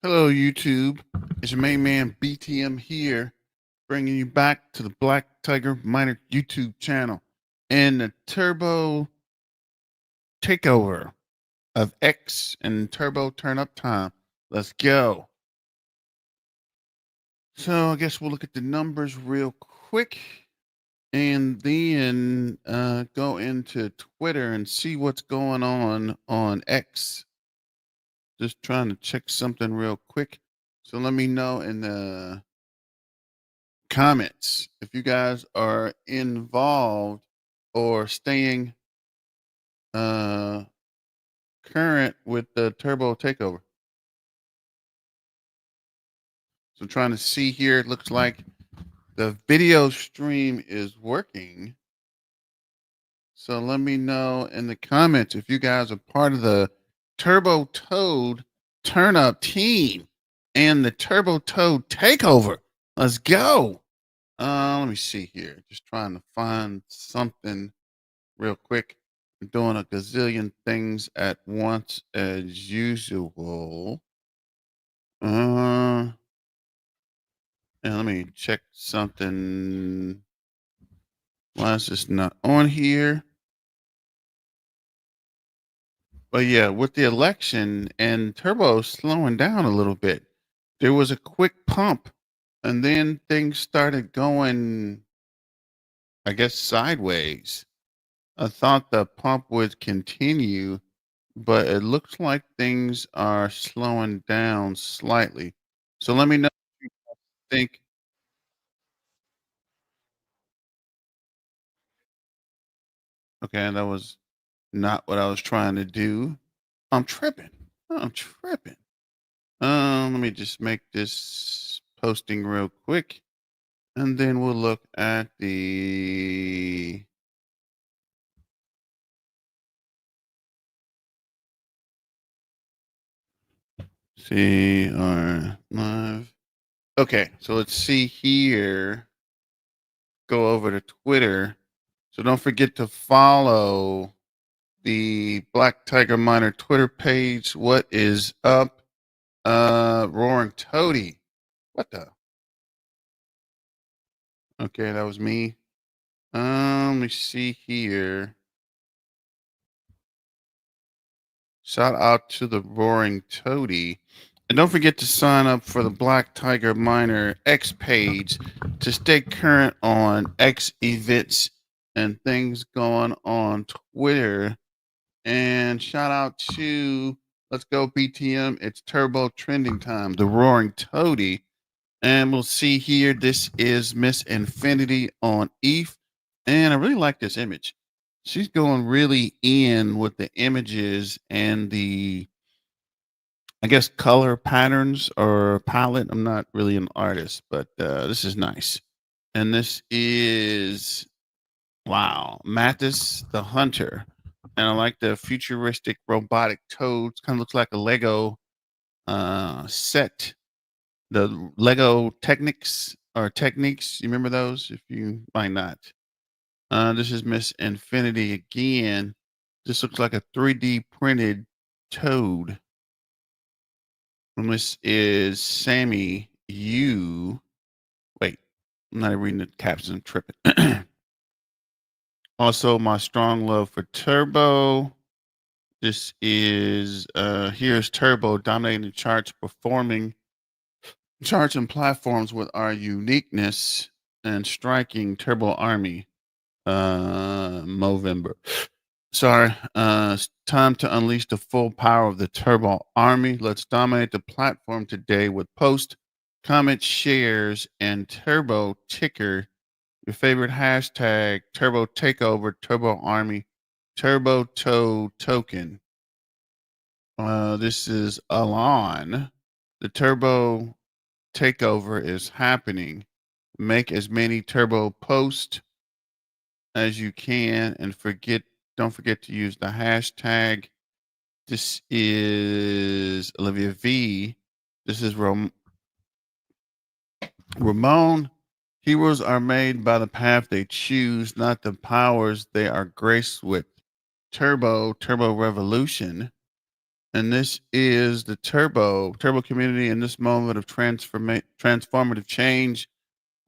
Hello, YouTube. It's your main man BTM here, bringing you back to the Black Tiger Miner YouTube channel and the Turbo Takeover of X and Turbo Turn Up Time. Let's go. So I guess we'll look at the numbers real quick and then go into Twitter and see what's going on X. Just trying to check something real quick. So let me know in the comments if you guys are involved or staying uh current with the turbo takeover. So trying to see here, it looks like the video stream is working. So let me know in the comments if you guys are part of the Turbo Toad turn up team and the Turbo Toad takeover. Let's go. Let me see here. Just trying to find something real quick. I'm doing a gazillion things at once as usual. And let me check something. Why is this not on here? But yeah, with the election and Turbo slowing down a little bit, there was a quick pump and then things started going, I guess, sideways. I thought the pump would continue, but it looks like things are slowing down slightly. So let me know if you think. Okay, that was not what I was trying to do. I'm tripping. I'm tripping. Let me just make this posting real quick, and then we'll look at the. See our live. Okay, so let's see here. Go over to Twitter. So don't forget to follow the Black Tiger Miner Twitter page. What is up? Roaring Toady. What the? Okay, that was me. Let me see here. Shout out to the Roaring Toady. And don't forget to sign up for the Black Tiger Miner X page to stay current on X events and things going on Twitter. And shout out to Let's Go BTM. It's Turbo Trending Time, the Roaring Toady. And we'll see here. This is Miss Infinity on ETH. And I really like this image. She's going really in with the images and the, I guess, color patterns or palette. I'm not really an artist, but this is nice. And this is, wow, Mathis the Hunter. And I like the futuristic robotic toads. Kind of looks like a Lego set. The Lego Technics or Techniques. You remember those? If you might not. This is Miss Infinity again. This looks like a 3D printed toad. And this is Sammy U. Wait, I'm not reading the caption. I'm tripping. Also, my strong love for Turbo. This is here's Turbo dominating the charts, performing charts and platforms with our uniqueness and striking Turbo Army. Movember. Sorry. It's time to unleash the full power of the Turbo Army. Let's dominate the platform today with post, comment, shares, and Turbo Ticker. Your favorite hashtag, Turbo Takeover, Turbo Army, Turbo Toad Token. This is Alon. The Turbo Takeover is happening. Make as many Turbo posts as you can and don't forget to use the hashtag. This is Olivia V. This is Ramon. Heroes are made by the path they choose, not the powers they are graced with. Turbo Revolution. And this is the Turbo community. In this moment of transformative change,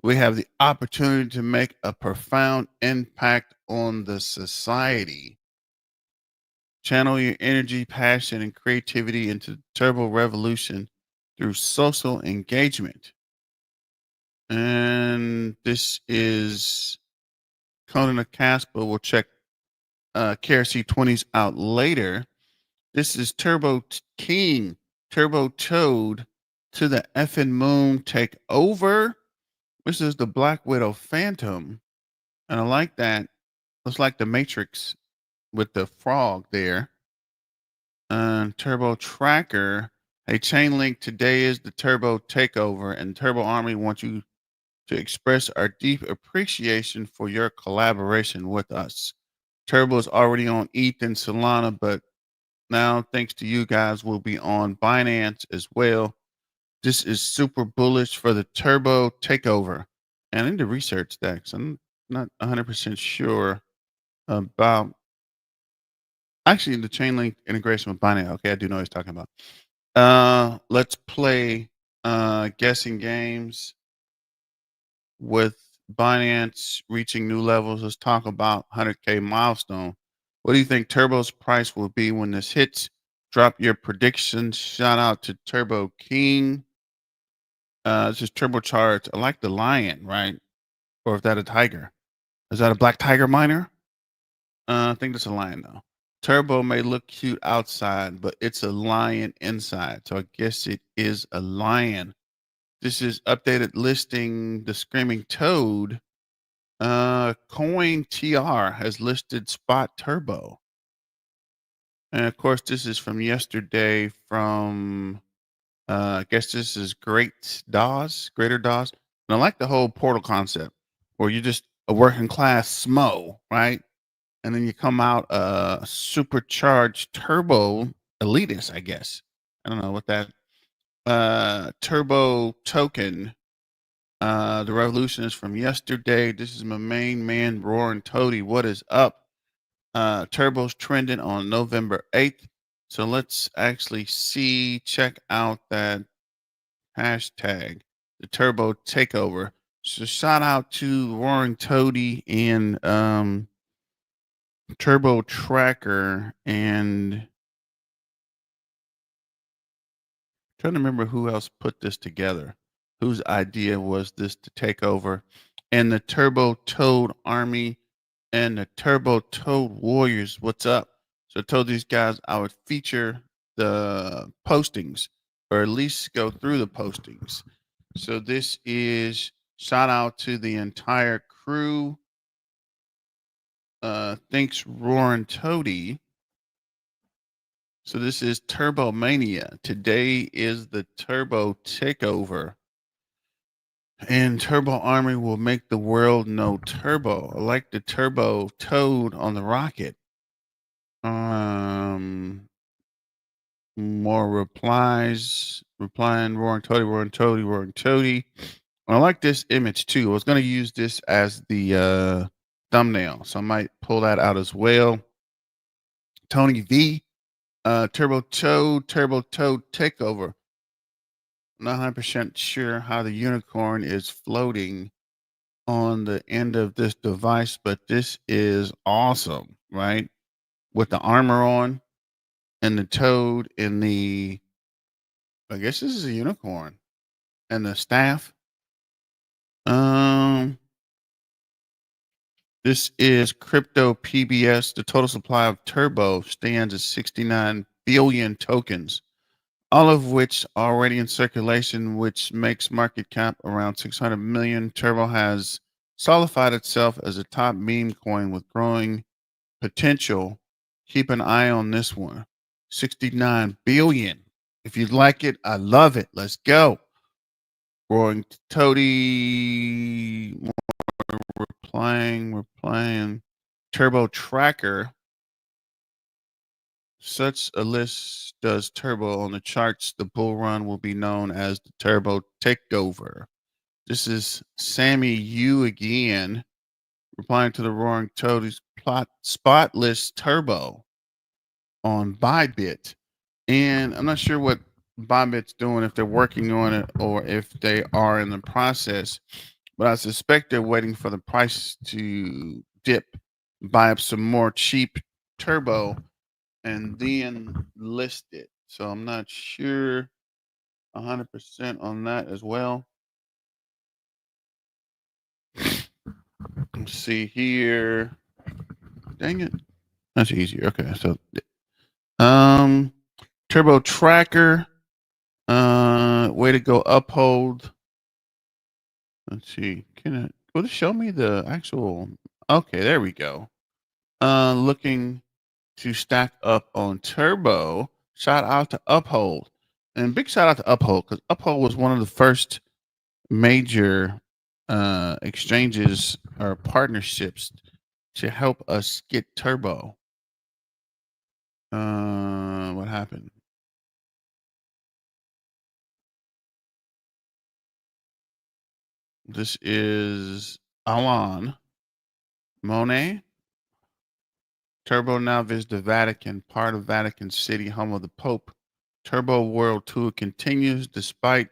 we have the opportunity to make a profound impact on the society. Channel your energy, passion, and creativity into the Turbo revolution through social engagement. And this is Conan of Casper. We'll check KRC 20s out later. This is King, Turbo Toad to the effing moon takeover. This is the Black Widow Phantom. And I like that. Looks like the Matrix with the frog there. Turbo Tracker. Hey, Chainlink, today is the Turbo Takeover, and Turbo Army wants you to express our deep appreciation for your collaboration with us. Turbo is already on ETH and Solana, but now, thanks to you guys, we'll be on Binance as well. This is super bullish for the Turbo Takeover. And I need to research that because I'm not 100% sure about actually the Chainlink integration with Binance. Okay, I do know what he's talking about. Let's play guessing games with Binance reaching new levels. Let's talk about 100K milestone. What do you think Turbo's price will be when this hits? Drop your predictions. Shout out to Turbo King. This is turbocharged. I like the lion, right? Or is that a tiger? Is that a black tiger miner? I think that's a lion though. Turbo may look cute outside, but it's a lion inside. So I guess it is a lion. This is updated listing the Screaming Toad. Coin TR has listed Spot Turbo. And of course, this is from yesterday from I guess this is Greater DAWs. And I like the whole portal concept where you're just a working class smo, right? And then you come out supercharged turbo elitist, I guess. I don't know what that turbo token. The revolution is from yesterday. This is my main man, Roaring Toady. What is up? Turbo's trending on November 8th. So let's actually check out that hashtag, the Turbo Takeover. So shout out to Roaring Toady and Turbo Tracker and trying to remember who else put this together. Whose idea was this to take over? And the Turbo Toad Army and the Turbo Toad Warriors. What's up? So I told these guys I would feature the postings or at least go through the postings. So this is shout out to the entire crew. Thanks, Roaring Toady. So this is Turbo Mania. Today is the Turbo Takeover. And Turbo Army will make the world know Turbo. I like the Turbo Toad on the rocket. More replies. Replying, Roaring Toady, Roaring Toady, Roaring Toady. I like this image too. I was going to use this as the thumbnail, so I might pull that out as well. Tony V, Turbo Toad Takeover. Not 100% sure how the unicorn is floating on the end of this device, but this is awesome, right? With the armor on and the toad and I guess this is a unicorn and the staff. This is Crypto PBS. The total supply of Turbo stands at 69 billion tokens, all of which are already in circulation, which makes market cap around 600 million. Turbo has solidified itself as a top meme coin with growing potential. Keep an eye on this one. 69 billion. If you like it, I love it. Let's go. Roaring Toady. We're playing Turbo Tracker. Such a list does Turbo on the charts. The bull run will be known as the Turbo Takeover. This is Sammy U again, replying to the Roaring Toadie's spotless Turbo on Bybit. And I'm not sure what Bobbitt's doing, if they're working on it or if they are in the process, but I suspect they're waiting for the price to dip, buy up some more cheap turbo, and then list it. So I'm not sure 100% on that as well. Let's see here. Dang it. That's easier. Okay. So, turbo tracker, way to go, uphold. Let's see. Will it show me the actual? Okay, there we go. Looking to stack up on turbo. Shout out to Uphold, and big shout out to Uphold, because Uphold was one of the first major exchanges or partnerships to help us get turbo. What happened? This is Alan Monet. Turbo now visits the Vatican, part of Vatican City, home of the Pope. Turbo World Tour continues despite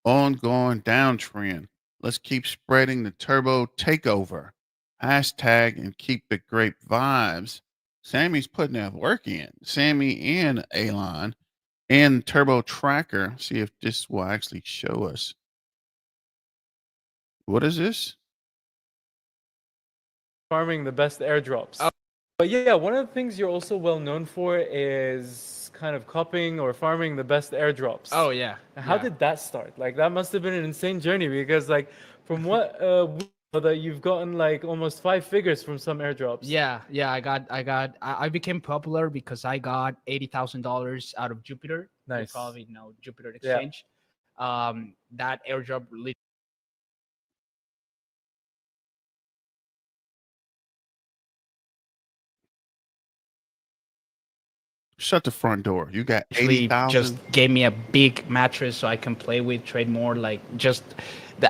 ongoing downtrend. Let's keep spreading the Turbo Takeover. Hashtag and keep the great vibes. Sammy's putting that work in. Sammy and Alon and Turbo Tracker. See if this will actually show us. What is this? Farming the best airdrops. But yeah, one of the things you're also well known for is kind of copying or farming the best airdrops. Oh yeah. How did that start? Like that must have been an insane journey because like from what we know that you've gotten like almost 5 figures from some airdrops. Yeah, I became popular because I got $80,000 out of Jupiter. You Nice. probably know Jupiter Yeah. Exchange. That airdrop Shut the front door. You got actually 80,000. just gave me a big mattress so I can play with, trade more. Like just,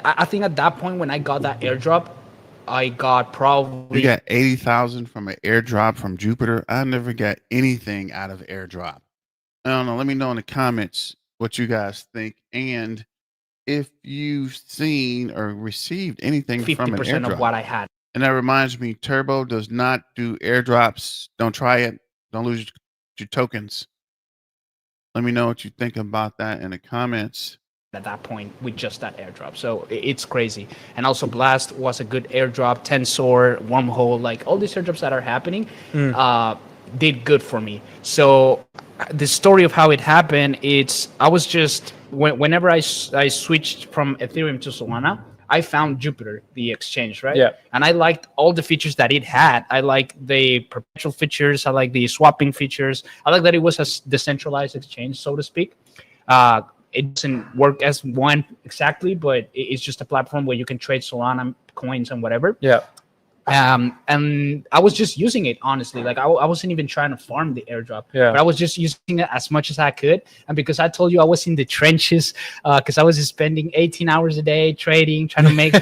I think at that point when I got that airdrop, I got probably. You got 80,000 from an airdrop from Jupiter. I never got anything out of airdrop. I don't know. Let me know in the comments what you guys think, and if you've seen or received anything from an 50% airdrop. of what I had. And that reminds me, Turbo does not do airdrops. Don't try it. Don't lose your tokens. Let me know what you think about that in the comments. At that point with just that airdrop, so it's crazy. And also Blast was a good airdrop, Tensor, Wormhole, like all these airdrops that are happening did good for me. So the story of how it happened, it's I was just whenever I switched from Ethereum to Solana, I found Jupiter, the exchange, right? Yeah. And I liked all the features that it had. I like the perpetual features, I like the swapping features, I like that it was a decentralized exchange, so to speak. It doesn't work as one exactly, but it's just a platform where you can trade Solana coins and whatever. Yeah. And I was just using it, honestly. Like I wasn't even trying to farm the airdrop, Yeah. but I was just using it as much as I could. And because I told you I was in the trenches, because I was spending 18 hours a day trading, trying to make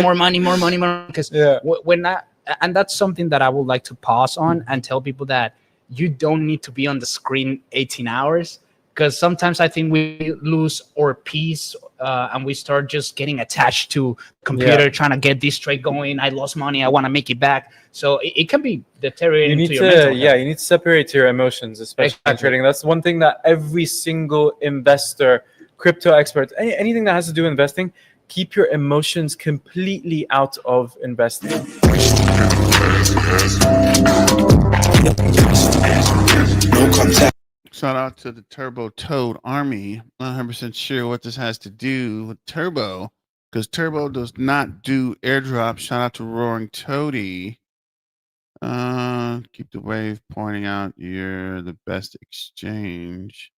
more money. Because and that's something that I would like to pause on and tell people that you don't need to be on the screen 18 hours. Because sometimes I think we lose our peace and we start just getting attached to computer, trying to get this trade going. I lost money. I want to make it back. So it can be deteriorating. You need to you need to separate your emotions, especially in trading. That's one thing that every single investor, crypto expert, anything that has to do with investing, keep your emotions completely out of investing. No contact. Shout out to the Turbo Toad Army. Not 100% sure what this has to do with Turbo, because Turbo does not do airdrops. Shout out to Roaring Toady. Keep the wave pointing out you're the best exchange.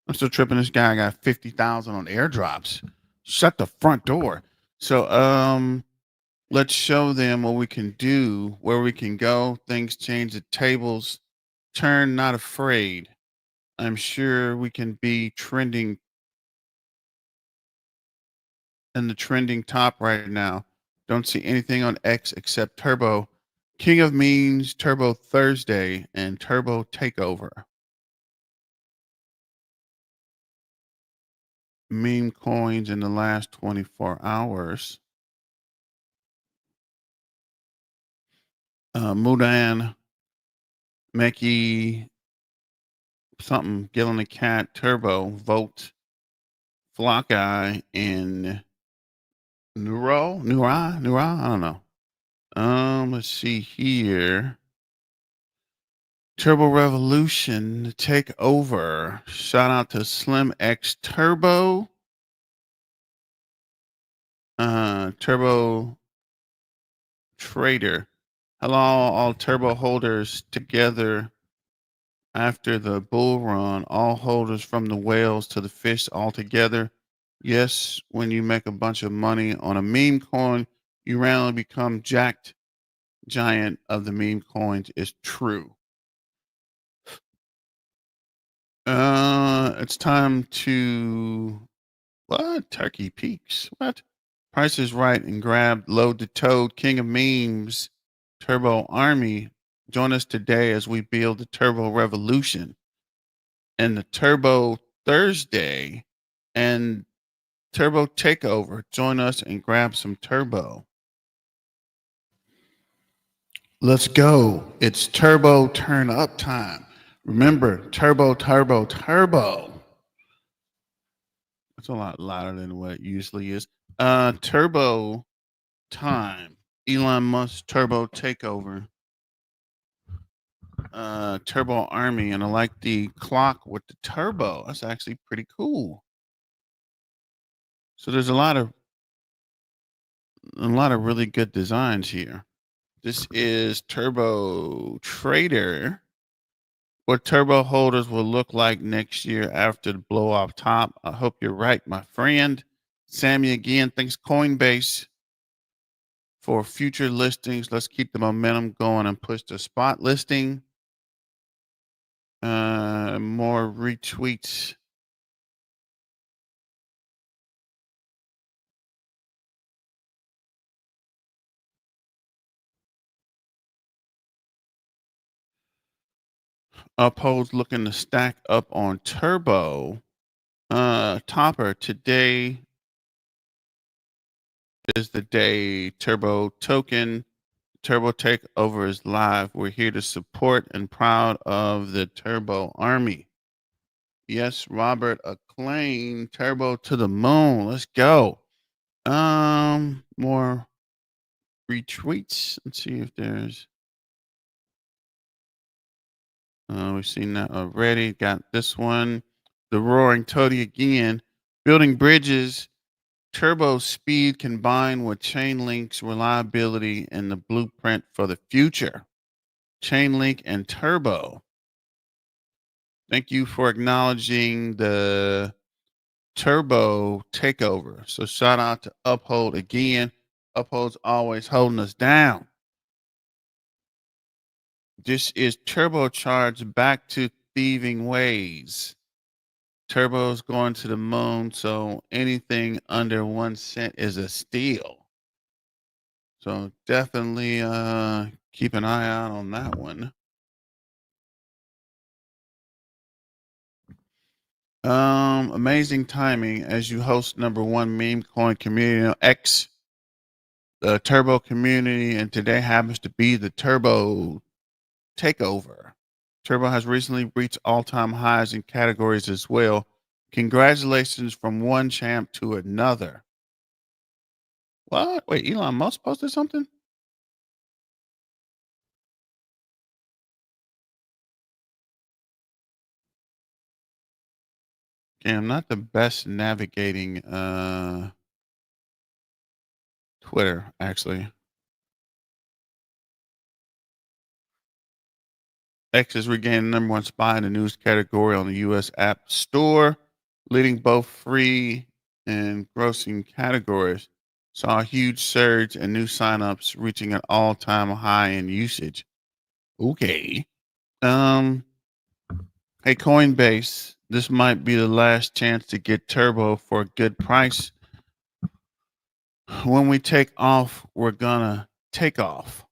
I'm still tripping. This guy got 50,000 on airdrops. Shut the front door. So let's show them what we can do, where we can go. Things change, the tables turn, not afraid. I'm sure we can be trending in the trending top right now. Don't see anything on X except Turbo. King of Memes, Turbo Thursday, and Turbo Takeover. Meme coins in the last 24 hours. Mudan, Meki, something, Gillen the Cat, Turbo, Volt, Flock Eye, and Nura, I don't know. Let's see here. Turbo Revolution, the Takeover. Shout out to Slim X Turbo. Turbo Trader. Hello, all Turbo holders together after the bull run. All holders from the whales to the fish all together. Yes, when you make a bunch of money on a meme coin, you randomly become jacked giant of the meme coins is true. It's time to what? Turkey Peaks. What? Price is Right and grab Load the Toad, King of Memes, Turbo Army. Join us today as we build the Turbo Revolution and the Turbo Thursday and Turbo Takeover. Join us and grab some Turbo. Let's go. It's Turbo Turn Up time. Remember, Turbo, Turbo, Turbo. It's a lot louder than what it usually is. Turbo time. Elon Musk Turbo Takeover. Turbo Army, and I like the clock with the turbo. That's actually pretty cool. So there's a lot of really good designs here. This is Turbo Trader. What turbo holders will look like next year after the blow off top. I hope you're right, my friend. Sammy again, thanks Coinbase for future listings. Let's keep the momentum going and push the spot listing. More retweets. Upholds looking to stack up on Turbo. Topper, today is the day Turbo token. Turbo Takeover is live. We're here to support and proud of the Turbo Army. Yes, Robert Acclaim, Turbo to the moon. Let's go. More retweets. Let's see if there's. We've seen that already. Got this one. The Roaring Toady again. Building bridges. Turbo speed combined with Chainlink's reliability and the blueprint for the future. Chainlink and Turbo. Thank you for acknowledging the Turbo Takeover. So shout out to Uphold again. Uphold's always holding us down. This is turbocharged back to thieving ways. Turbo's going to the moon, so anything under 1 cent is a steal. So definitely keep an eye out on that one. Amazing timing as you host #1 meme coin community X, the Turbo community, and today happens to be the Turbo Takeover. Turbo has recently reached all-time highs in categories as well. Congratulations from one champ to another. What? Wait, Elon Musk posted something? Okay, I'm not the best navigating Twitter, actually. X is regaining #1 spot in the news category on the U.S. App Store, leading both free and grossing categories. Saw a huge surge in new signups, reaching an all-time high in usage. Okay. Hey, Coinbase, this might be the last chance to get Turbo for a good price. When we take off, we're gonna take off.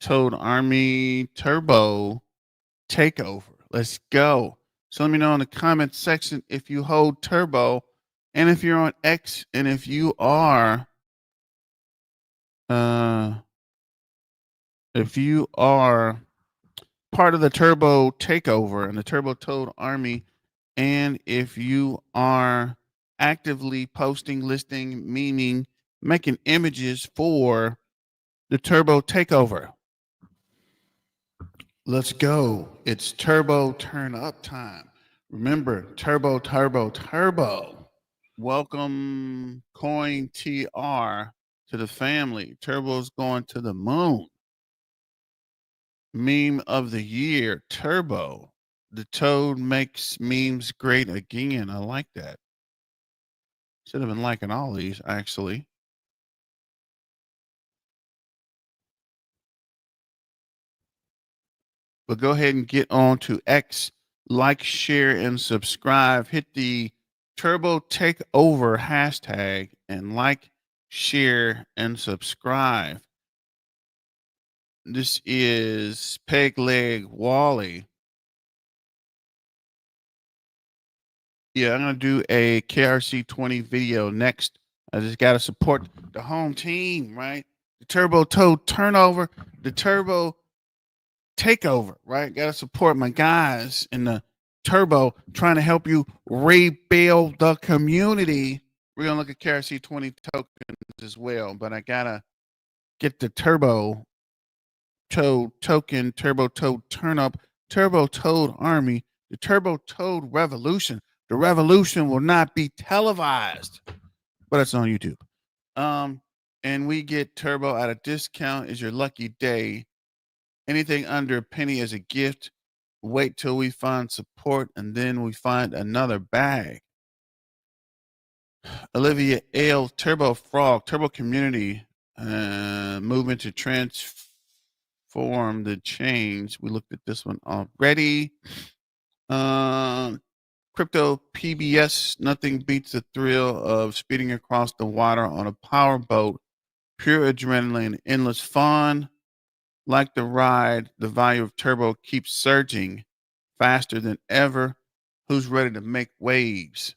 Toad Army Turbo Takeover. Let's go. So let me know in the comment section if you hold Turbo and if you're on X and if you are part of the Turbo Takeover and the Turbo Toad Army, and if you are actively posting, listing, memeing, making images for the Turbo Takeover. Let's go. It's Turbo Turn Up time. Remember, Turbo, Turbo, Turbo. Welcome Coin TR to the family. Turbo's going to the moon. Meme of the year, Turbo. The Toad makes memes great again. I like that. Should have been liking all these, actually. But go ahead and get on to X, like, share, and subscribe. Hit the Turbo Takeover hashtag and like, share, and subscribe. This is Peg Leg Wally. Yeah, I'm going to do a KRC 20 video next. I just got to support the home team, right? The Turbo Toad turnover, the Turbo Takeover, right? Got to support my guys in the Turbo trying to help you rebuild the community. We're going to look at KRC 20 tokens as well, but I got to get the Turbo Toad token, Turbo Toad turn up, Turbo Toad army, the Turbo Toad revolution. The revolution will not be televised, but it's on YouTube. And we get Turbo at a discount is your lucky day. Anything under a penny is a gift. Wait till we find support and then we find another bag. Olivia Ale, Turbo Frog, Turbo Community, movement to transform the change. We looked at this one already. Crypto PBS, nothing beats the thrill of speeding across the water on a power boat. Pure adrenaline, endless fun. Like the ride, the value of Turbo keeps surging faster than ever. Who's ready to make waves?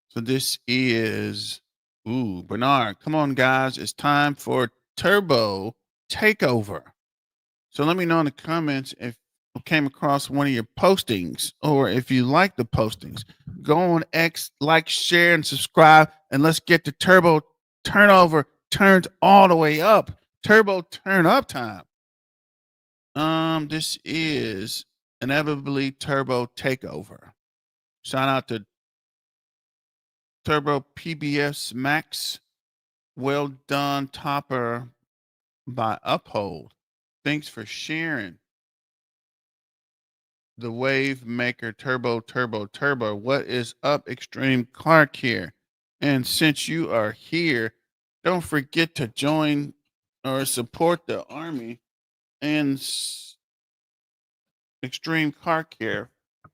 So this is, Bernard. Come on, guys. It's time for Turbo Takeover. So let me know in the comments if you came across one of your postings or if you like the postings. Go on X, like, share, and subscribe, and let's get the Turbo turnover turned all the way up. Turbo turn up time. This is inevitably Turbo Takeover. Shout out to Turbo PBS Max. Well done, topper by Uphold. Thanks for sharing. The Wave Maker Turbo Turbo Turbo. What is up, Extreme Clark here? And since you are here, don't forget to join or support the army and Extreme Car Care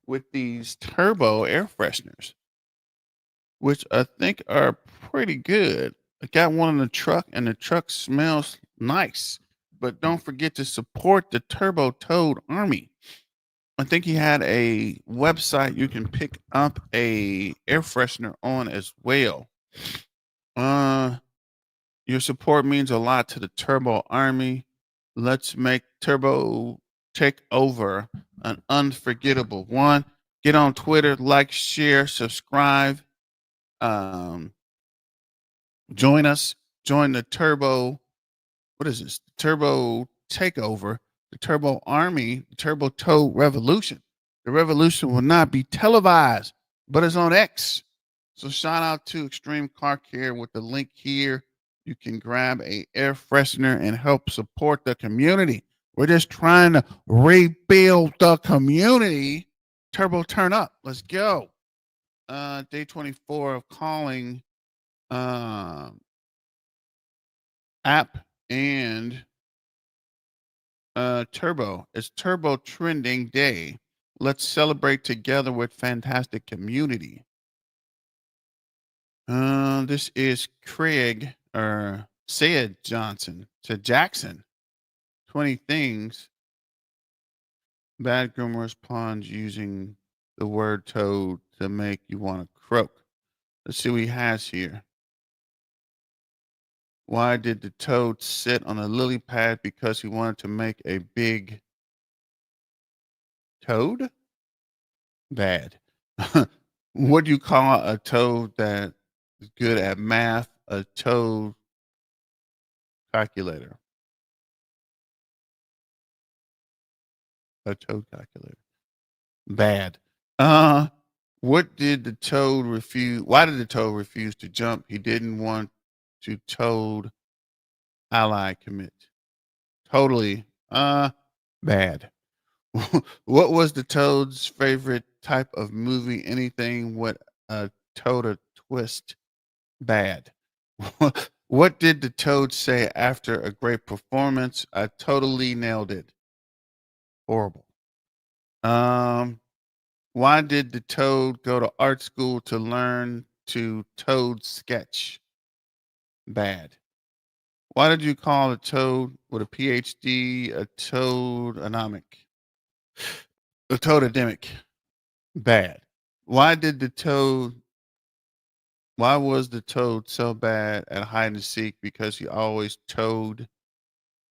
with these turbo air fresheners, which I think are pretty good. I got one in the truck and the truck smells nice. But don't forget to support the Turbo Toad Army. I think he had a website you can pick up a air freshener on as well. Your support means a lot to the Turbo Army. Let's make Turbo Takeover an unforgettable one. Get on Twitter, like, share, subscribe. Join us. Join the Turbo. What is this? Turbo Takeover, the Turbo Army, the Turbo Toad Revolution. The revolution will not be televised, but it's on X. So shout out to Extreme Car Care with the link here. You can grab a air freshener and help support the community. We're just trying to rebuild the community. Turbo turn up. Let's go. Day 24 of calling app and Turbo. It's Turbo Trending Day. Let's celebrate together with fantastic community. This is Craig or Sid Johnson. Sid Jackson. 20 things bad groomers pawns using the word toad to make you want to croak. Let's see what he has here. Why did the toad sit on a lily pad? Because he wanted to make a big toad? Bad. What do you call a toad that is good at math? A toad calculator. A toad calculator. Bad. What did the toad refuse? Why did the toad refuse to jump? He didn't want to toad ally commit. Totally. Bad. What was the toad's favorite type of movie? Anything with a toad or twist? Bad. What did the toad say after a great performance? I totally nailed it. Horrible. Why did the toad go to art school to learn to toad sketch? Bad. Why did you call a toad with a PhD a toadonomic? A toademic? Bad. Why was the toad so bad at hide and seek? Because he always toed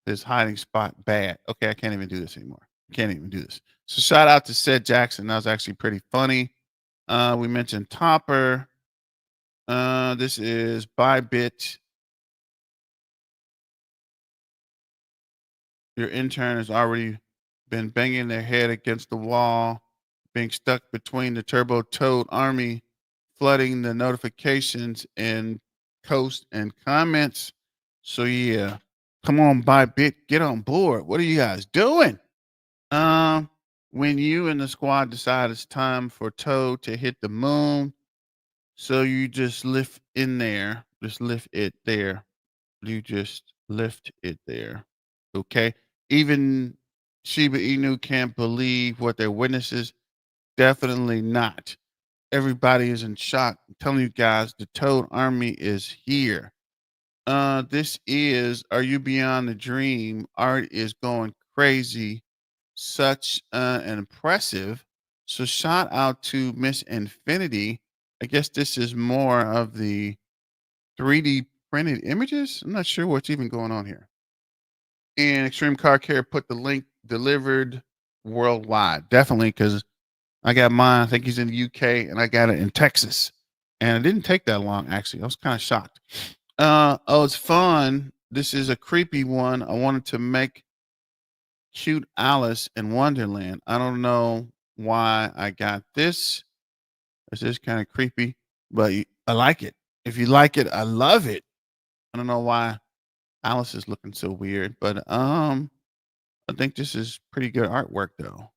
his hiding spot. Bad. Okay, I can't even do this anymore. Can't even do this. So shout out to Seth Jackson. That was actually pretty funny. We mentioned Topper. This is Bybit. Your intern has already been banging their head against the wall, being stuck between the Turbo Toad army, flooding the notifications and posts and comments. So yeah, come on, Bybit, get on board. What are you guys doing? When you and the squad decide it's time for Toad to hit the moon, so you just lift in there, just lift it there. You just lift it there. Okay. Even Shiba Inu can't believe what their witnesses. Definitely not. Everybody is in shock. I'm telling you guys, the Toad Army is here. This is Are You Beyond the Dream? Art is going crazy. Such an impressive. So shout out to Miss Infinity. I guess this is more of the 3D printed images. I'm not sure what's even going on here. And Extreme Car Care put the link delivered worldwide. Definitely, because I got mine. I think he's in the UK, and I got it in Texas. And it didn't take that long, actually. I was kind of shocked. Oh, it's fun. This is a creepy one. I wanted to make cute Alice in Wonderland. I don't know why I got this. It's just kind of creepy, but I like it. If you like it, I love it. I don't know why Alice is looking so weird, but I think this is pretty good artwork though.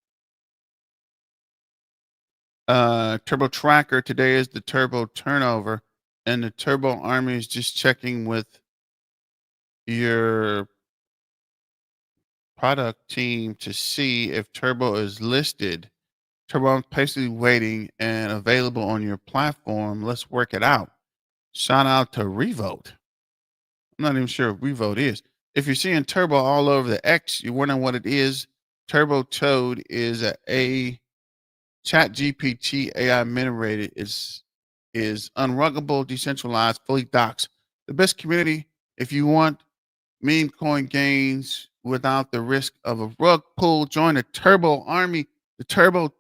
Turbo Tracker, today is the Turbo Turnover, and the Turbo Army is just checking with your product team to see if Turbo is listed. Turbo is basically waiting and available on your platform. Let's work it out. Shout out to Revote. I'm not even sure what Revote is. If you're seeing Turbo all over the X, you're wondering what it is. Turbo Toad is a Chat GPT AI generated. Is unruggable, decentralized, fully doxed. The best community if you want Memecoin gains without the risk of a rug pull. Join the Turbo Army. The Turbo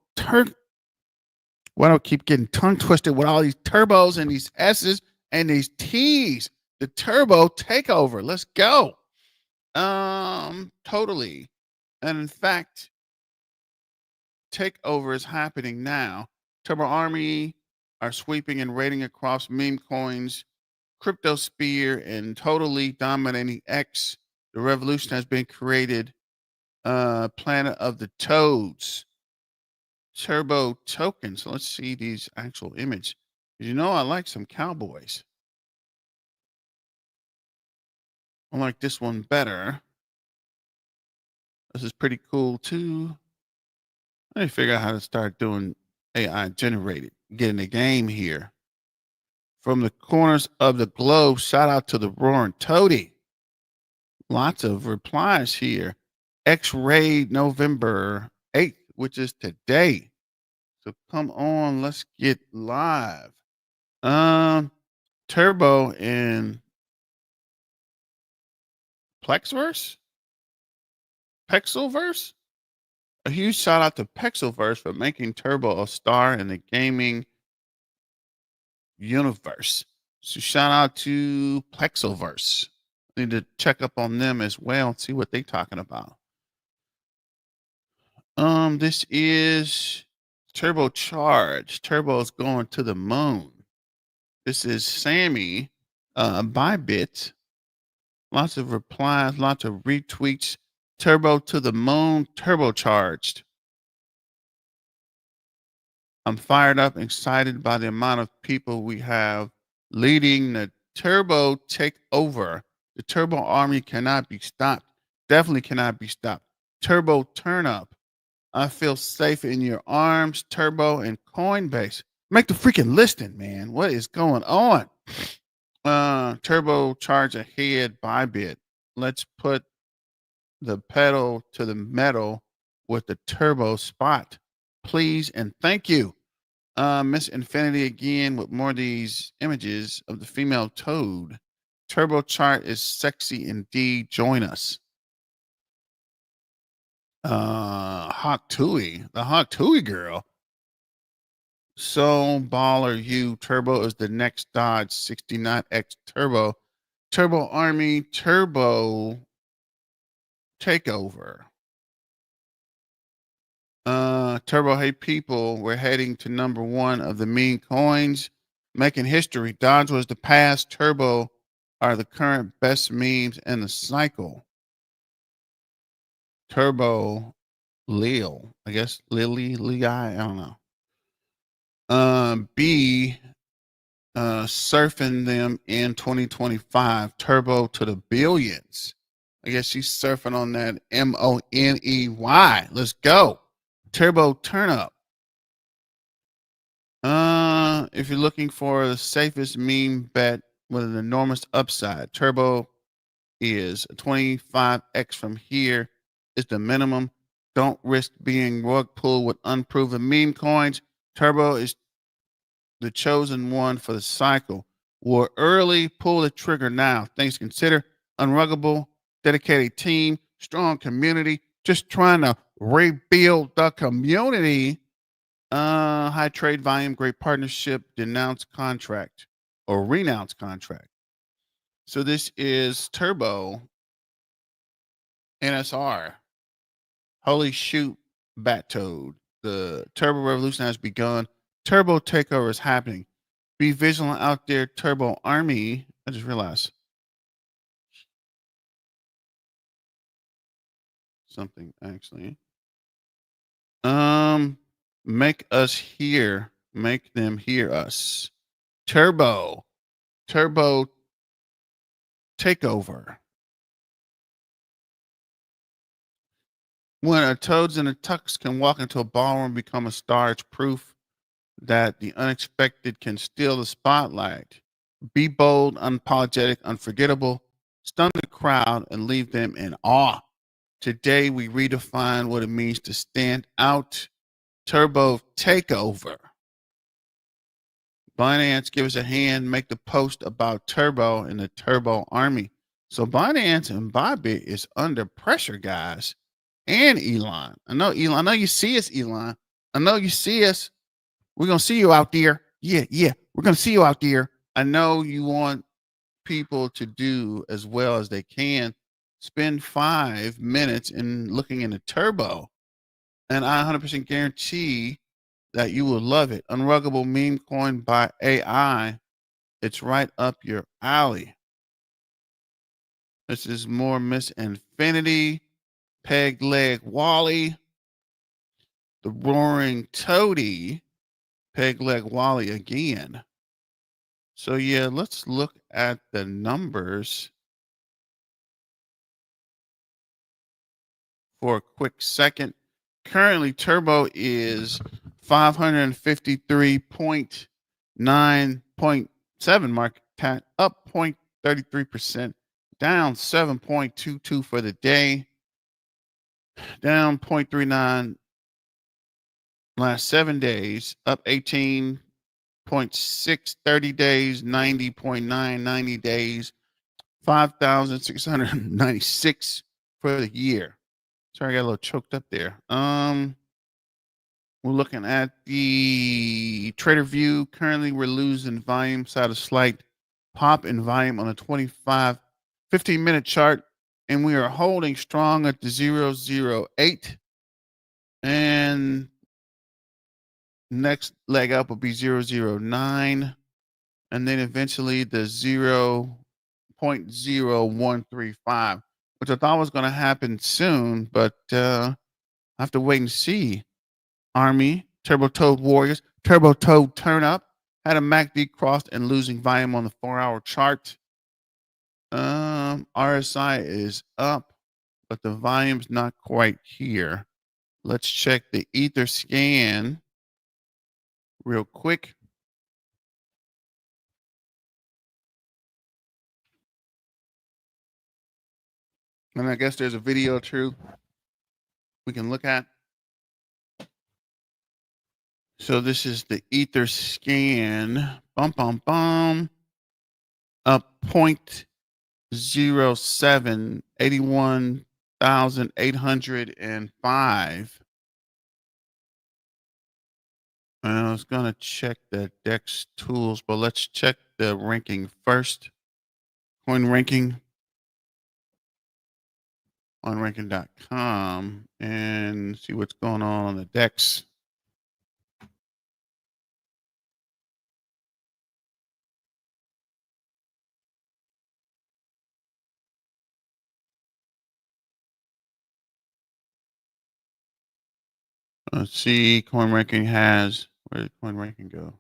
Why do I keep getting tongue twisted with all these turbos and these S's and these T's? The Turbo Takeover. Let's go. Totally. And in fact, Takeover is happening now. Turbo Army are sweeping and raiding across meme coins, crypto sphere, and totally dominating X. The revolution has been created. Planet of the Toads. Turbo tokens. So let's see these actual image. You know, I like some cowboys. I like this one better. This is pretty cool too. Let me figure out how to start doing AI generated. Get in the game here. From the corners of the globe, shout out to the Roaring Toady. Lots of replies here. X-Ray November 8th, which is today. So come on, let's get live. Turbo and Plexverse? Pexelverse? A huge shout out to Pexelverse for making Turbo a star in the gaming universe. So shout out to Plexelverse. Need to check up on them as well and see what they're talking about. This is Turbo Charge. Turbo is going to the moon. This is Sammy, Bybit. Lots of replies, lots of retweets. Turbo to the moon, turbocharged. I'm fired up, excited by the amount of people we have leading the Turbo Takeover. The Turbo Army cannot be stopped. Definitely cannot be stopped. Turbo Turn Up. I feel safe in your arms, Turbo and Coinbase. Make the freaking listing, man. What is going on? Turbo charge ahead, Bybit. Let's put the pedal to the metal with the turbo spot, please and thank you. Miss Infinity again with more of these images of the female toad. Turbo chart is sexy indeed. Join us. Hawk Tui, the Hawk Tui girl. So baller you. Turbo is the next Dodge 69X Turbo. Turbo Army, Turbo Takeover. Turbo, hey people, we're heading to number one of the meme coins, making history. Dodge was the past, Turbo are the current best memes in the cycle. Turbo Lil, I guess Lily, Lee, I don't know. B, surfing them in 2025. Turbo to the billions. I guess she's surfing on that MONEY. Let's go. Turbo turn up. If you're looking for the safest meme bet with an enormous upside, Turbo is a 25x from here is the minimum. Don't risk being rug pulled with unproven meme coins. Turbo is the chosen one for the cycle. War early, pull the trigger now. Things to consider: unruggable, dedicated team, strong community, just trying to rebuild the community. High trade volume, great partnership, denounce contract or renounce contract. So this is Turbo NSR. Holy shoot, Bat Toad. The Turbo Revolution has begun. Turbo Takeover is happening. Be vigilant out there, Turbo Army. I just realized something actually. Make us hear. Make them hear us. Turbo Takeover. When a toads in a tux can walk into a ballroom and become a star, it's proof that the unexpected can steal the spotlight. Be bold, unapologetic, unforgettable. Stun the crowd and leave them in awe. Today, we redefine what it means to stand out. Turbo Takeover. Binance, give us a hand, make the post about Turbo and the Turbo Army. So Binance and Bybit is under pressure, guys. And Elon. I know you see us, Elon. I know you see us. We're going to see you out there. Yeah. We're going to see you out there. I know you want people to do as well as they can. Spend 5 minutes in looking into Turbo. And I 100% guarantee that you will love it. Unruggable meme coin by AI. It's right up your alley. This is more Miss Infinity. Peg Leg Wally. The Roaring Toady. Peg Leg Wally again. So yeah, let's look at the numbers for a quick second. Currently, Turbo is 553.9.7 market cap, up 0.33%, down 7.22 for the day. down 0.39 last 7 days, up 18.6 30 days, 90.9 90 days, 5,696 for the year. Sorry, I got a little choked up there. We're looking at the trader view. Currently, we're losing volume. Saw a slight pop in volume on a 15-minute chart, and we are holding strong at the 008. And next leg up will be 009, and then eventually the 0.0135, which I thought was going to happen soon, but I have to wait and see. Army, Turbo Toad Warriors, Turbo Toad turn up, had a MACD crossed and losing volume on the 4-hour chart. RSI is up, but the volume's not quite here. Let's check the Ether scan real quick. And I guess there's a video too we can look at. So this is the Ether scan. Up 0.07, 81,805. I was going to check the DEX tools, but let's check the ranking first. Coin ranking on ranking.com and see what's going on the DEX. Let's see, coin ranking has, where did coin ranking go?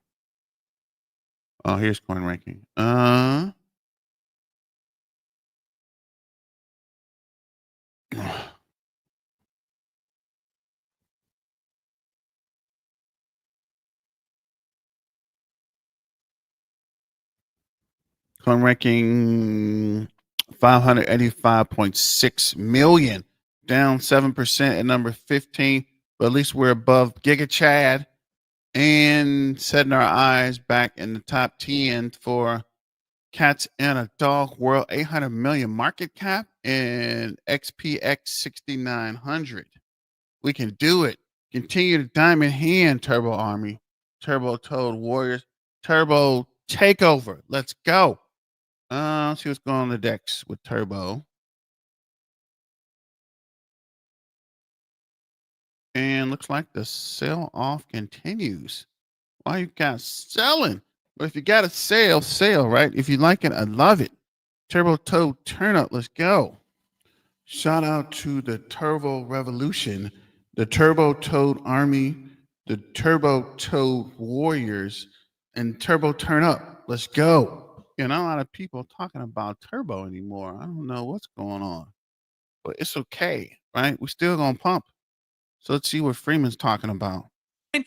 Oh, here's coin ranking. Coin ranking 585.6 million, down 7% at number 15, but at least we're above Giga Chad and setting our eyes back in the top 10 for Cats and a Dog World, 800 million market cap and XPX 6900. We can do it. Continue to diamond hand, Turbo Army, Turbo Toad Warriors, Turbo Takeover. Let's go. See what's going on the DEX with Turbo. And looks like the sell off continues. Why you guys selling? But if you got a sale, right? If you like it, I love it. Turbo Toad turn up. Let's go. Shout out to the Turbo Revolution, the Turbo Toad Army, the Turbo Toad Warriors, and Turbo Turn Up. Let's go. You know, not a lot of people talking about Turbo anymore. I don't know what's going on, but it's okay, right? We're still going to pump. So let's see what Freeman's talking about.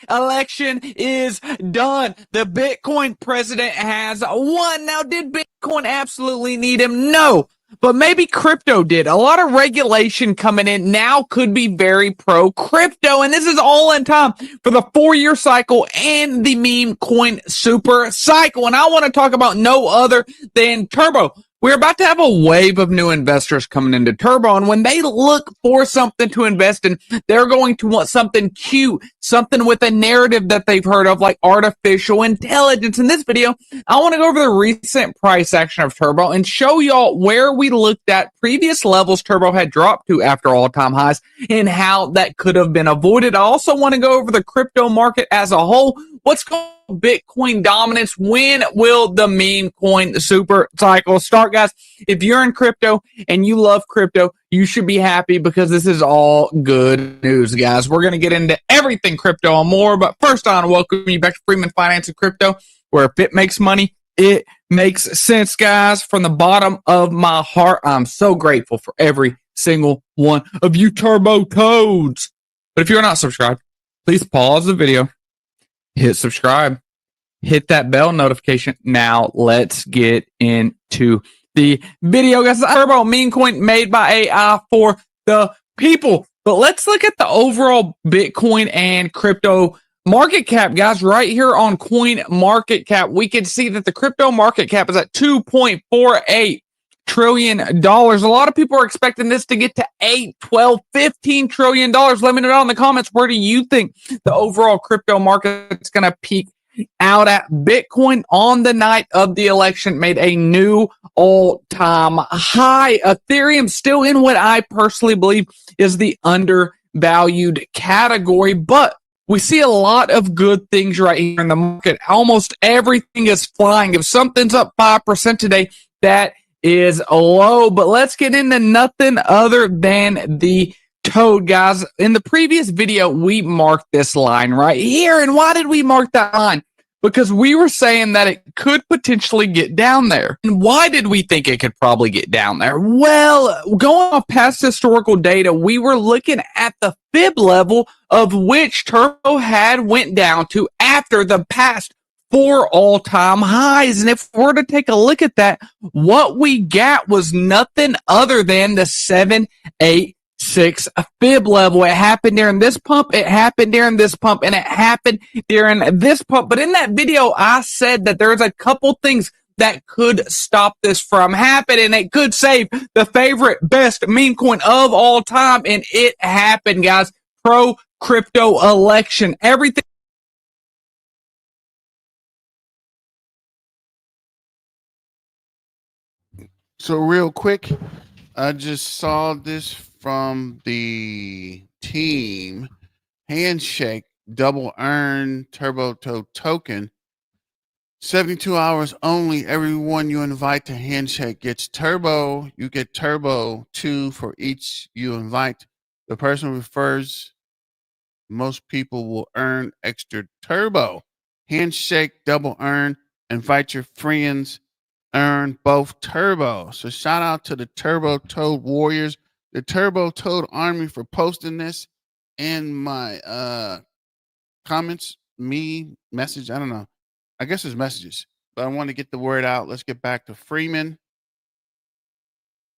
Election is done. The Bitcoin president has won. Now, did Bitcoin absolutely need him? No. But maybe crypto did. A lot of regulation coming in now could be very pro crypto. And this is all in time for the 4-year cycle and the meme coin super cycle. And I want to talk about no other than Turbo. We're about to have a wave of new investors coming into Turbo, and when they look for something to invest in, they're going to want something cute, something with a narrative that they've heard of, like artificial intelligence. In this video, I want to go over the recent price action of Turbo and show y'all where we looked at previous levels Turbo had dropped to after all-time highs and how that could have been avoided. I also want to go over the crypto market as a whole. What's called Bitcoin dominance? When will the meme coin super cycle start, guys? If you're in crypto and you love crypto, you should be happy because this is all good news, guys. We're going to get into everything crypto and more, but first I want to welcome you back to Freeman Finance and Crypto, where if it makes money, it makes sense, guys. From the bottom of my heart, I'm so grateful for every single one of you Turbo Toads. But if you're not subscribed, please pause the video, hit subscribe, hit that bell notification. Now let's get into the video, guys. Turbo meme coin made by AI for the people. But let's look at the overall Bitcoin and crypto market cap, guys. Right here on Coin Market Cap, we can see that the crypto market cap is at $2.48 trillion. A lot of people are expecting this to get to 8, 12, 15 trillion dollars. Let me know down in the comments, where do you think the overall crypto market is going to peak out at? Bitcoin on the night of the election made a new all-time high. Ethereum still in what I personally believe is the undervalued category, but we see a lot of good things right here in the market. Almost everything is flying. If something's up 5% today, that is low. But let's get into nothing other than the Toad, guys. In the previous video, we marked this line right here. And why did we mark that line? Because we were saying that it could potentially get down there. And why did we think it could probably get down there? Well, going off past historical data, we were looking at the fib level of which Turbo had went down to after the past 4 all-time highs. And if we're to take a look at that, what we got was nothing other than the 786 fib level. It happened during this pump, it happened during this pump, and it happened during this pump. But in that video, I said that there's a couple things that could stop this from happening. It could save the favorite, best meme coin of all time, and it happened, guys. Pro crypto election. Everything. So real quick, I just saw this from the team. Handshake double earn Turbo Toad token. 72 hours only. Everyone you invite to Handshake gets Turbo. You get Turbo 2 for each you invite. The person who refers most people will earn extra Turbo. Handshake double earn. Invite your friends. Earn both Turbo. So shout out to the Turbo Toad Warriors, the Turbo Toad Army, for posting this in my comments, message. I don't know. I guess it's messages, but I want to get the word out. Let's get back to Freeman.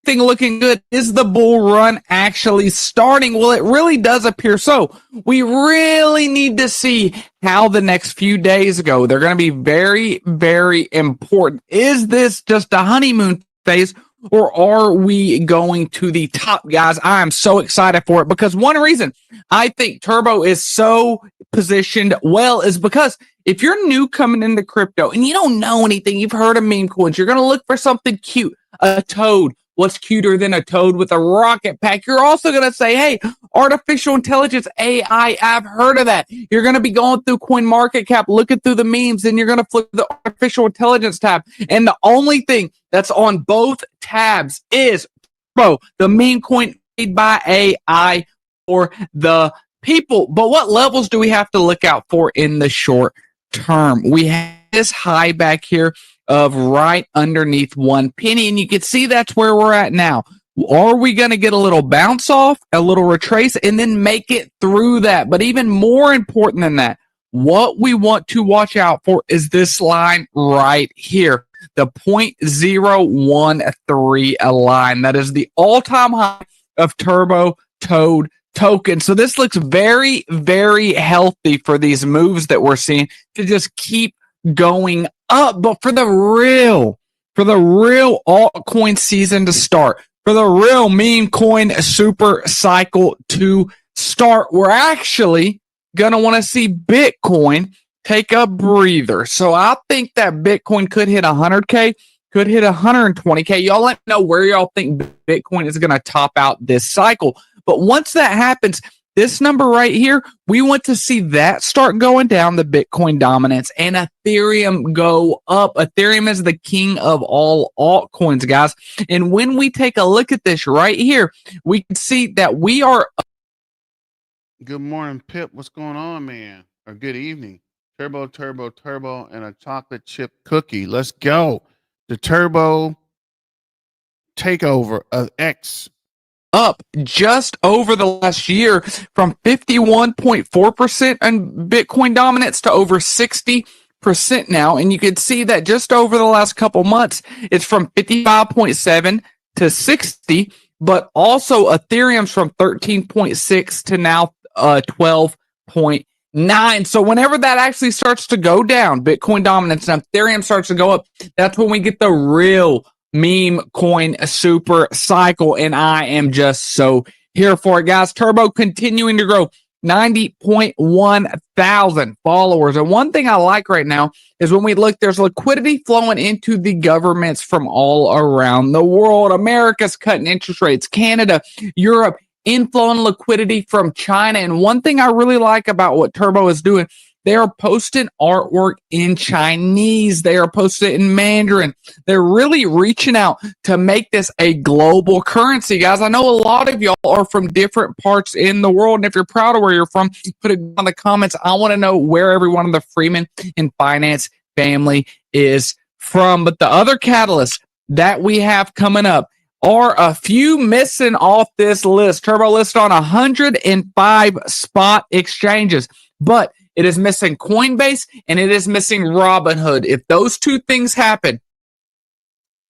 Thing looking good. Is the bull run actually starting? Well, it really does appear so. We really need to see how the next few days go. They're going to be very, very important. Is this just a honeymoon phase, or are we going to the top, guys? I am so excited for it, because one reason I think Turbo is so positioned well is because if you're new coming into crypto and you don't know anything, you've heard of meme coins, you're going to look for something cute, a toad. What's cuter than a toad with a rocket pack? You're also going to say, hey, artificial intelligence, AI, I've heard of that. You're going to be going through Coin Market Cap, looking through the memes, and you're going to flip the artificial intelligence tab. And the only thing that's on both tabs is, the meme coin made by AI for the people. But what levels do we have to look out for in the short term? We have this high back here of right underneath 1 penny, and you can see that's where we're at now. Are we going to get a little bounce off, a little retrace, and then make it through that? But even more important than that, what we want to watch out for is this line right here, the 0.013 line. That is the all-time high of Turbo Toad token. So this looks very, very healthy for these moves that we're seeing to just keep going up. But for the real altcoin season to start, for the real meme coin super cycle to start, we're actually going to want to see Bitcoin take a breather. So I think that Bitcoin could hit 100K, could hit 120K. Y'all let me know where y'all think Bitcoin is going to top out this cycle. But once that happens, this number right here, we want to see that start going down, the Bitcoin dominance, and Ethereum go up. Ethereum is the king of all altcoins, guys. And when we take a look at this right here, we can see that we are. Good morning, Pip. What's going on, man? Or good evening. Turbo, and a chocolate chip cookie. Let's go. The Turbo takeover of X. Up just over the last year from 51.4% on Bitcoin dominance to over 60% now. And you can see that just over the last couple months, it's from 55.7 to 60. but also Ethereum's from 13.6 to now 12.9. So whenever that actually starts to go down, Bitcoin dominance and Ethereum starts to go up, that's when we get the real meme coin super cycle. And I am just so here for it, guys. Turbo continuing to grow. 90.1 thousand followers. And one thing I like right now is when we look, there's liquidity flowing into the governments from all around the world. America's cutting interest rates, Canada, Europe, inflowing liquidity from China. And one thing I really like about what Turbo is doing, they are posting artwork in Chinese. They are posting it in Mandarin. They're really reaching out to make this a global currency, guys. I know a lot of y'all are from different parts in the world. And if you're proud of where you're from, put it in the comments. I want to know where every one of the Freeman and Finance family is from. But the other catalysts that we have coming up are a few missing off this list. Turbo list on 105 spot exchanges, but it is missing Coinbase and it is missing Robinhood. If those two things happen,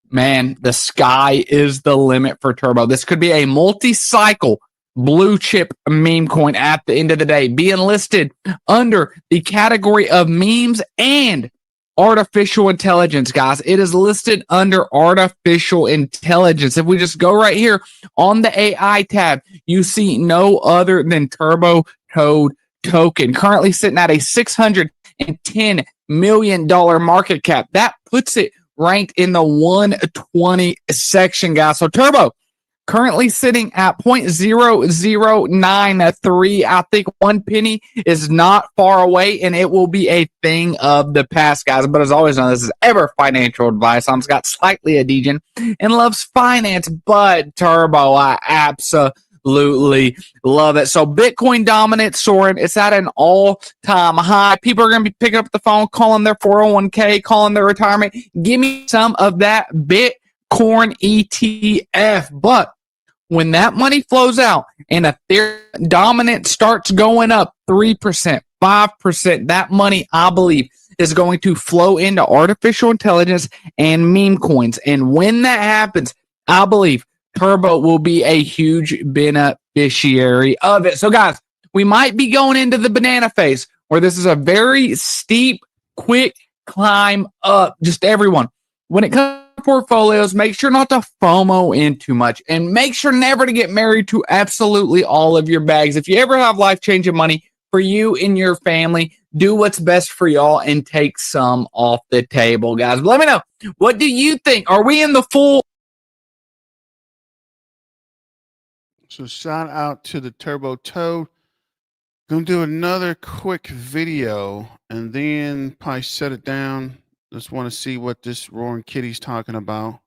man, the sky is the limit for Turbo. This could be a multi-cycle blue chip meme coin at the end of the day, being listed under the category of memes and artificial intelligence, guys. It is listed under artificial intelligence. If we just go right here on the AI tab, you see no other than Turbo Toad token, currently sitting at a $610 million market cap. That puts it ranked in the 120 section, guys. So Turbo currently sitting at 0.0093. I think 1 penny is not far away, and it will be a thing of the past, guys. But as always, this is ever financial advice. I'm Scott, slightly a degen, and loves finance, but Turbo, I absolutely love it. So Bitcoin dominance soaring. It's at an all-time high. People are going to be picking up the phone, calling their 401k, calling their retirement. Give me some of that Bitcoin ETF. But when that money flows out and Ethereum dominance starts going up 3%, 5%, that money, I believe, is going to flow into artificial intelligence and meme coins. And when that happens, I believe Turbo will be a huge beneficiary of it. So, guys, we might be going into the banana phase where this is a very steep, quick climb up. Just everyone, when it comes to portfolios, make sure not to FOMO in too much, and make sure never to get married to absolutely all of your bags. If you ever have life-changing money for you and your family, do what's best for y'all and take some off the table, guys. But let me know, what do you think? Are we in the full? So shout out to the Turbo Toad. Gonna do another quick video and then probably set it down. Just want to see what this Roaring Kitty's talking about.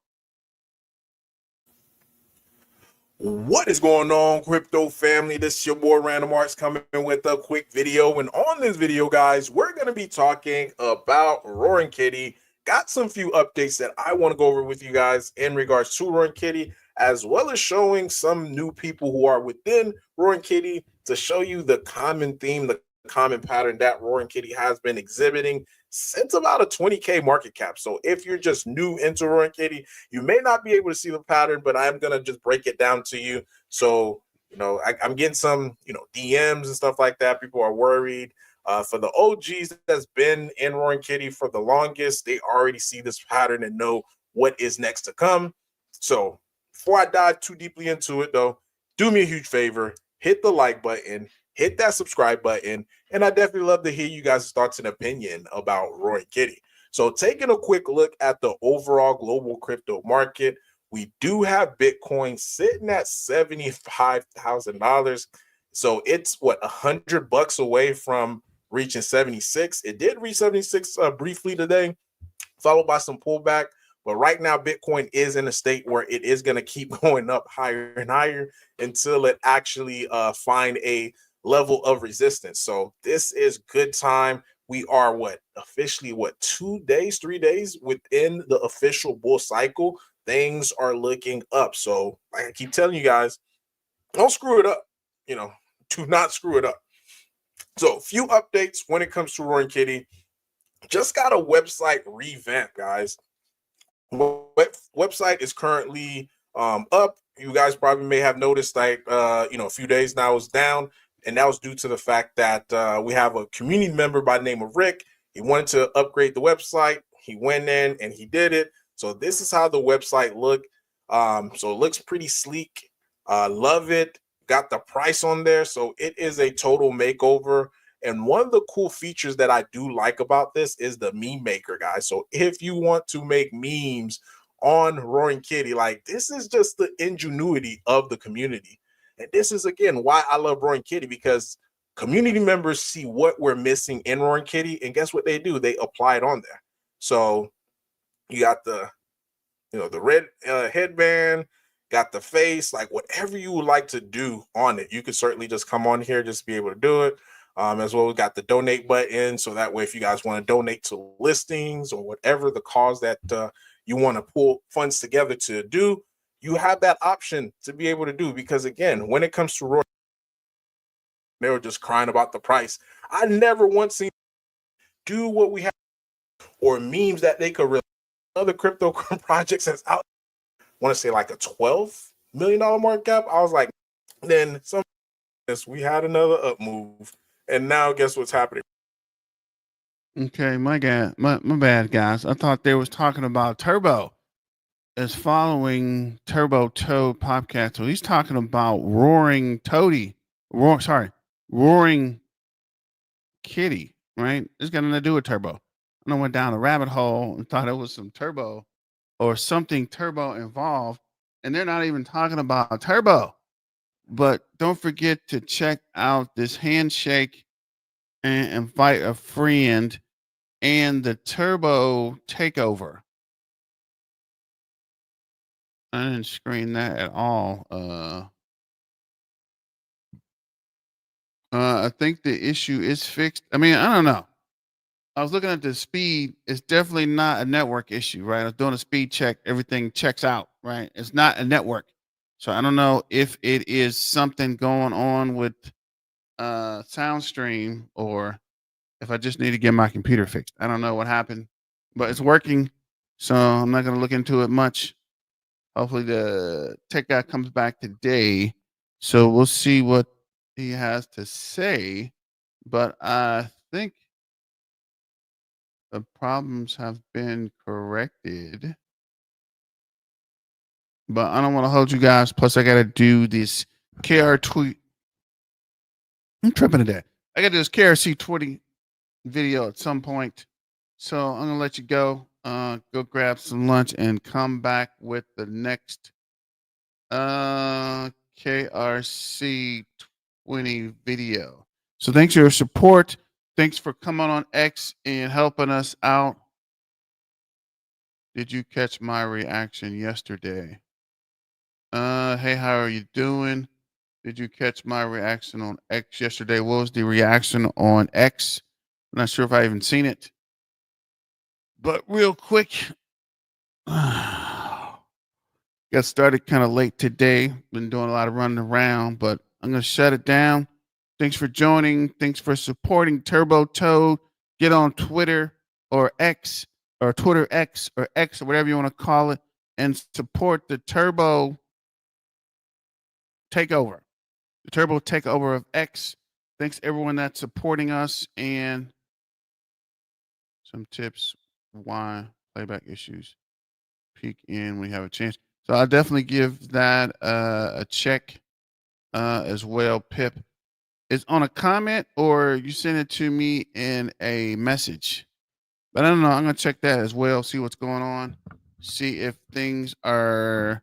What is going on, crypto family? This is your boy Random Arts coming with a quick video. And on this video, guys, we're going to be talking about Roaring Kitty. Got some few updates that I want to go over with you guys in regards to Roaring Kitty, as well as showing some new people who are within Roaring Kitty to show you the common theme, the common pattern that Roaring Kitty has been exhibiting since about a 20K market cap. So if you're just new into Roaring Kitty, you may not be able to see the pattern, but I'm going to just break it down to you. So, I'm getting some, DMs and stuff like that. People are worried. For the OGs that's been in Roaring Kitty for the longest, they already see this pattern and know what is next to come. So before I dive too deeply into it, though, do me a huge favor, hit the like button, hit that subscribe button, and I definitely love to hear you guys' thoughts and opinion about Roaring Kitty. So taking a quick look at the overall global crypto market, we do have Bitcoin sitting at $75,000. So it's $100 away from reaching 76. It did reach 76 briefly today, followed by some pullback. But right now, Bitcoin is in a state where it is going to keep going up higher and higher until it actually find a level of resistance. So this is good time. We are officially 3 days within the official bull cycle. Things are looking up. So like I keep telling you guys, don't screw it up. Do not screw it up. So a few updates when it comes to Roaring Kitty. Just got a website revamp, guys. Website is currently up. you guys probably may have noticed, like, a few days now is down, and that was due to the fact that we have a community member by the name of Rick. He wanted to upgrade the website. He went in and he did it. So this is how the website looked. So it looks pretty sleek. Love it. Got the price on there. So it is a total makeover. And one of the cool features that I do like about this is the meme maker, guys. So if you want to make memes on Roaring Kitty, like, this is just the ingenuity of the community. And this is, again, why I love Roaring Kitty, because community members see what we're missing in Roaring Kitty, and guess what they do? They apply it on there. So you got the red headband, got the face, like whatever you would like to do on it, you could certainly just come on here, just be able to do it. As well, we got the donate button, so that way if you guys want to donate to listings or whatever the cause that you want to pull funds together to do, you have that option to be able to do. Because again, when it comes to Roy, they were just crying about the price. I never once seen do what we have, or memes that they could really, other crypto projects that's out, want to say like a $12 million market cap. I was like, then some, we had another up move, and now guess what's happening? Okay, my bad, guys. I thought they was talking about Turbo is following Turbo Toad Popcat. So he's talking about Roaring Kitty, right? It's got nothing to do with Turbo. And I went down a rabbit hole and thought it was some Turbo or something Turbo involved, and they're not even talking about Turbo. But don't forget to check out this handshake and invite a friend and the Turbo Takeover. I didn't screen that at all. I think the issue is fixed. I mean, I don't know. I was looking at the speed. It's definitely not a network issue, right? I was doing a speed check. Everything checks out, right? It's not a network. So I don't know if it is something going on with SoundStream, or if I just need to get my computer fixed. I don't know what happened, but it's working. So I'm not going to look into it much. Hopefully the tech guy comes back today. So we'll see what he has to say. But I think the problems have been corrected. But I don't want to hold you guys. Plus, I got to do this KR tweet. I'm tripping today. I got to do this KRC 20 video at some point. So I'm going to let you go. Go grab some lunch and come back with the next KRC 20 video. So thanks for your support. Thanks for coming on X and helping us out. Did you catch my reaction yesterday? Hey, how are you doing? Did you catch my reaction on X yesterday? What was the reaction on X? I'm not sure if I even seen it. But real quick, got started kind of late today. Been doing a lot of running around, but I'm going to shut it down. Thanks for joining. Thanks for supporting Turbo Toad. Get on Twitter or X or Twitter X or whatever you want to call it, and support the Turbo Takeover. The Turbo Takeover of X. Thanks everyone that's supporting us, and some tips why playback issues peak in when you have a chance. So I'll definitely give that a check as well. Pip is on a comment, or you send it to me in a message. But I don't know. I'm going to check that as well, see what's going on, see if things are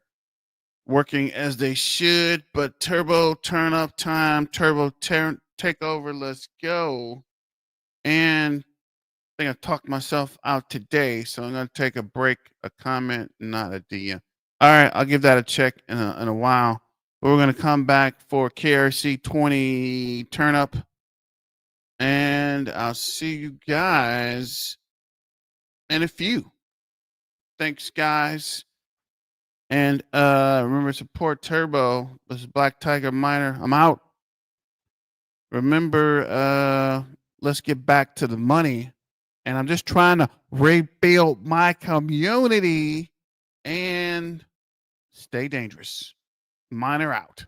working as they should. But Turbo turn up time, Turbo takeover, let's go. And I think I talked myself out today, so I'm going to take a break, a comment, not a DM. All right, I'll give that a check in a while. But we're going to come back for KRC 20 turn up. And I'll see you guys in a few. Thanks, guys. And remember, support Turbo. This is Black Tiger Miner. I'm out. Remember, let's get back to the money. And I'm just trying to rebuild my community and stay dangerous. Miner out.